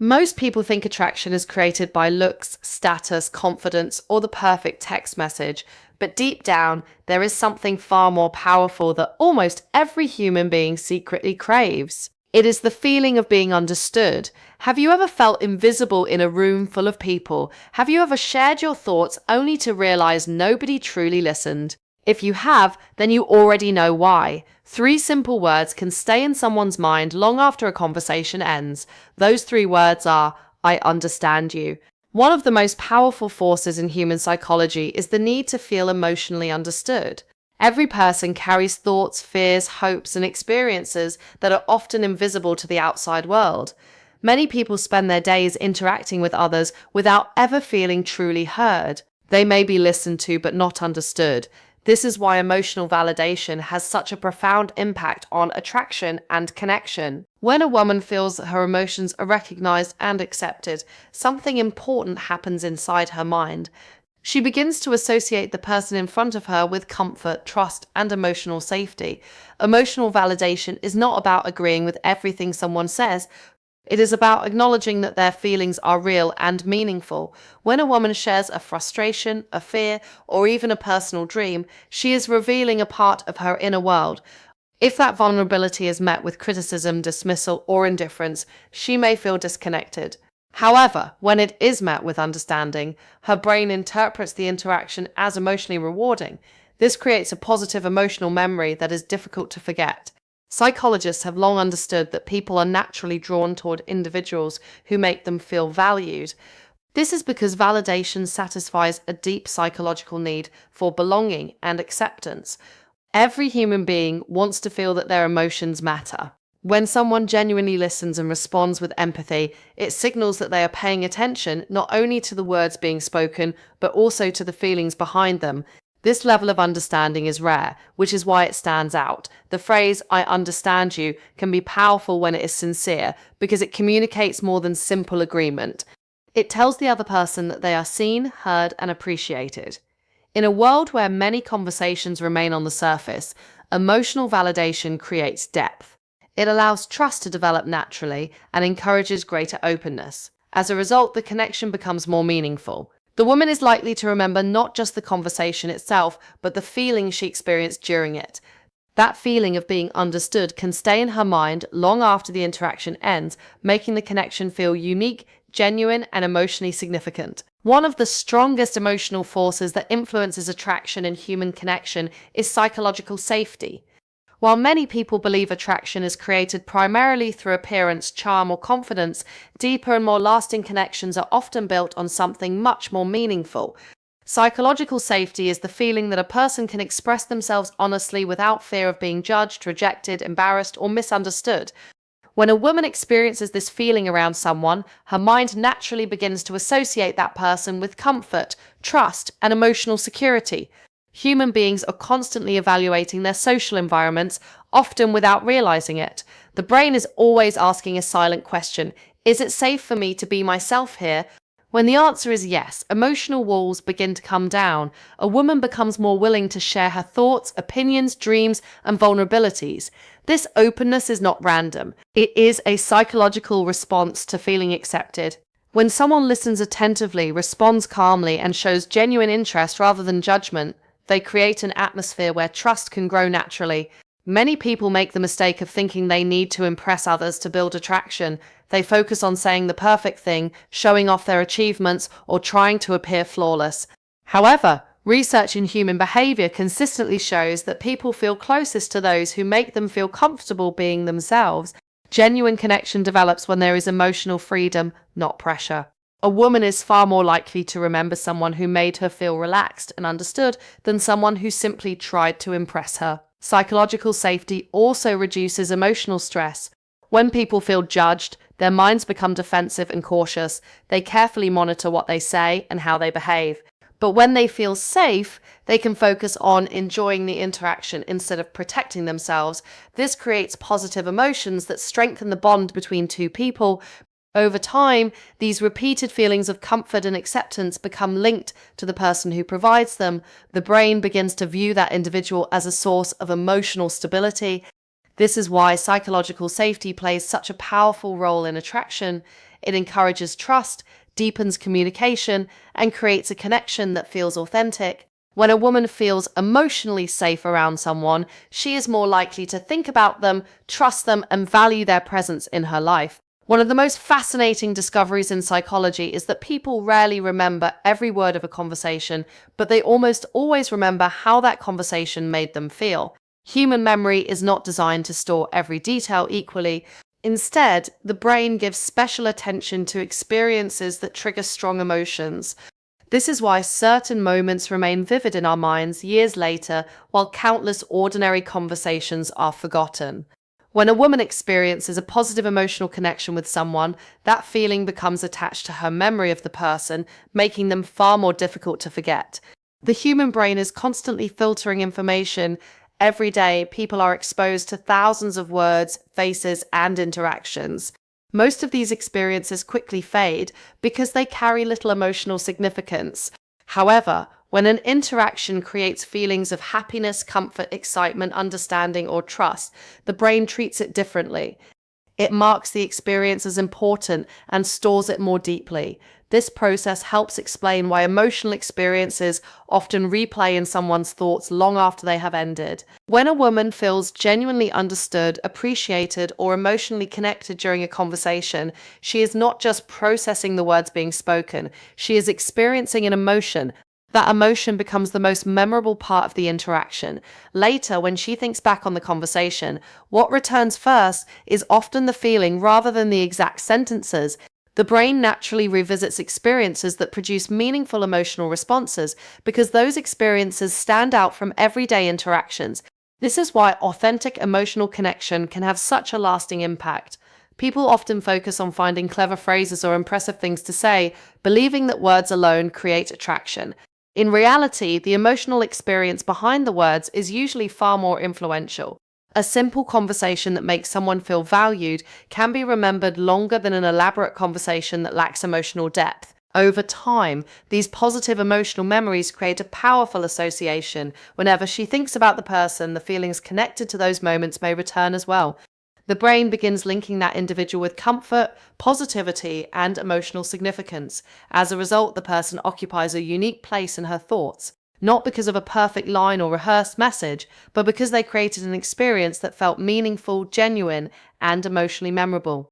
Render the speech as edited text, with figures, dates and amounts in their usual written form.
Most people think attraction is created by looks, status, confidence, or the perfect text message, but deep down, there is something far more powerful that almost every human being secretly craves. It is the feeling of being understood. Have you ever felt invisible in a room full of people? Have you ever shared your thoughts only to realize nobody truly listened? If you have, then you already know why. Three simple words can stay in someone's mind long after a conversation ends. Those three words are, I understand you. One of the most powerful forces in human psychology is the need to feel emotionally understood. Every person carries thoughts, fears, hopes, and experiences that are often invisible to the outside world. Many people spend their days interacting with others without ever feeling truly heard. They may be listened to but not understood. This is why emotional validation has such a profound impact on attraction and connection. When a woman feels that her emotions are recognized and accepted, something important happens inside her mind. She begins to associate the person in front of her with comfort, trust, and emotional safety. Emotional validation is not about agreeing with everything someone says. It is about acknowledging that their feelings are real and meaningful. When a woman shares a frustration, a fear, or even a personal dream, she is revealing a part of her inner world. If that vulnerability is met with criticism, dismissal, or indifference, she may feel disconnected. However, when it is met with understanding, her brain interprets the interaction as emotionally rewarding. This creates a positive emotional memory that is difficult to forget. Psychologists have long understood that people are naturally drawn toward individuals who make them feel valued. This is because validation satisfies a deep psychological need for belonging and acceptance. Every human being wants to feel that their emotions matter. When someone genuinely listens and responds with empathy, it signals that they are paying attention not only to the words being spoken, but also to the feelings behind them. This level of understanding is rare, which is why it stands out. The phrase, I understand you, can be powerful when it is sincere, because it communicates more than simple agreement. It tells the other person that they are seen, heard, and appreciated. In a world where many conversations remain on the surface, emotional validation creates depth. It allows trust to develop naturally and encourages greater openness. As a result, the connection becomes more meaningful. The woman is likely to remember not just the conversation itself, but the feeling she experienced during it. That feeling of being understood can stay in her mind long after the interaction ends, making the connection feel unique, genuine, and emotionally significant. One of the strongest emotional forces that influences attraction and human connection is psychological safety. While many people believe attraction is created primarily through appearance, charm, or confidence, deeper and more lasting connections are often built on something much more meaningful. Psychological safety is the feeling that a person can express themselves honestly without fear of being judged, rejected, embarrassed, or misunderstood. When a woman experiences this feeling around someone, her mind naturally begins to associate that person with comfort, trust, and emotional security. Human beings are constantly evaluating their social environments, often without realizing it. The brain is always asking a silent question: is it safe for me to be myself here? When the answer is yes, emotional walls begin to come down. A woman becomes more willing to share her thoughts, opinions, dreams, and vulnerabilities. This openness is not random. It is a psychological response to feeling accepted. When someone listens attentively, responds calmly, and shows genuine interest rather than judgment, they create an atmosphere where trust can grow naturally. Many people make the mistake of thinking they need to impress others to build attraction. They focus on saying the perfect thing, showing off their achievements, or trying to appear flawless. However, research in human behavior consistently shows that people feel closest to those who make them feel comfortable being themselves. Genuine connection develops when there is emotional freedom, not pressure. A woman is far more likely to remember someone who made her feel relaxed and understood than someone who simply tried to impress her. Psychological safety also reduces emotional stress. When people feel judged, their minds become defensive and cautious. They carefully monitor what they say and how they behave. But when they feel safe, they can focus on enjoying the interaction instead of protecting themselves. This creates positive emotions that strengthen the bond between two people. Over time, these repeated feelings of comfort and acceptance become linked to the person who provides them. The brain begins to view that individual as a source of emotional stability. This is why psychological safety plays such a powerful role in attraction. It encourages trust, deepens communication, and creates a connection that feels authentic. When a woman feels emotionally safe around someone, she is more likely to think about them, trust them, and value their presence in her life. One of the most fascinating discoveries in psychology is that people rarely remember every word of a conversation, but they almost always remember how that conversation made them feel. Human memory is not designed to store every detail equally. Instead, the brain gives special attention to experiences that trigger strong emotions. This is why certain moments remain vivid in our minds years later, while countless ordinary conversations are forgotten. When a woman experiences a positive emotional connection with someone, that feeling becomes attached to her memory of the person, making them far more difficult to forget. The human brain is constantly filtering information. Every day, people are exposed to thousands of words, faces, and interactions. Most of these experiences quickly fade because they carry little emotional significance. However, when an interaction creates feelings of happiness, comfort, excitement, understanding, or trust, the brain treats it differently. It marks the experience as important and stores it more deeply. This process helps explain why emotional experiences often replay in someone's thoughts long after they have ended. When a woman feels genuinely understood, appreciated, or emotionally connected during a conversation, she is not just processing the words being spoken, she is experiencing an emotion. That emotion becomes the most memorable part of the interaction. Later, when she thinks back on the conversation, what returns first is often the feeling rather than the exact sentences. The brain naturally revisits experiences that produce meaningful emotional responses because those experiences stand out from everyday interactions. This is why authentic emotional connection can have such a lasting impact. People often focus on finding clever phrases or impressive things to say, believing that words alone create attraction. In reality, the emotional experience behind the words is usually far more influential. A simple conversation that makes someone feel valued can be remembered longer than an elaborate conversation that lacks emotional depth. Over time, these positive emotional memories create a powerful association. Whenever she thinks about the person, the feelings connected to those moments may return as well. The brain begins linking that individual with comfort, positivity, and emotional significance. As a result, the person occupies a unique place in her thoughts, not because of a perfect line or rehearsed message, but because they created an experience that felt meaningful, genuine, and emotionally memorable.